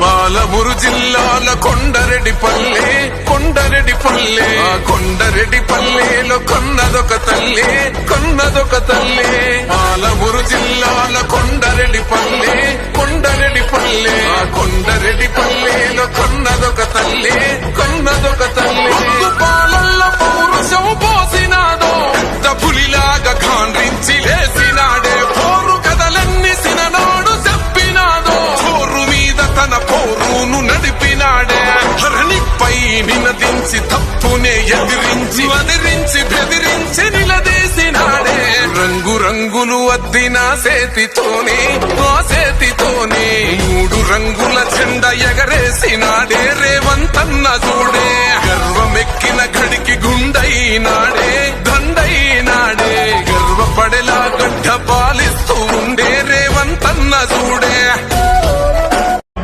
పాలమూరు జిల్లాల కొండరెడ్డిపల్లె ఆ కొండరెడ్డిపల్లెలో కొన్నదొక తల్లి పాలమూరు జిల్లాల కొండరెడ్డిపల్లె ఆ కొండరెడ్డిపల్లెలో కొన్నదొక తల్లి పాలల్లో పౌరుషం పోసినాదో పెద్ద పులిలాగా ఖాండ్రించి లేసినాడే పోరు కథలన్నీ సిననాడు చెప్పినాదో పోరు మీద తన పోరును నడిపినాడే హరణిపై నినదించి తప్పునే ఎదిరించి బెదిరించి నిలదీసినాడే రంగులు అద్దిన సేతితోనే మూడు రంగుల జెండా ఎగరేసినాడే రేవంతన్న చూడే గర్వమెక్కిన గడికి గుండైనాడే దండైనాడే గర్వపడేలా గడ్డ పాలిస్తూ ఉండే రేవంతన్న చూడే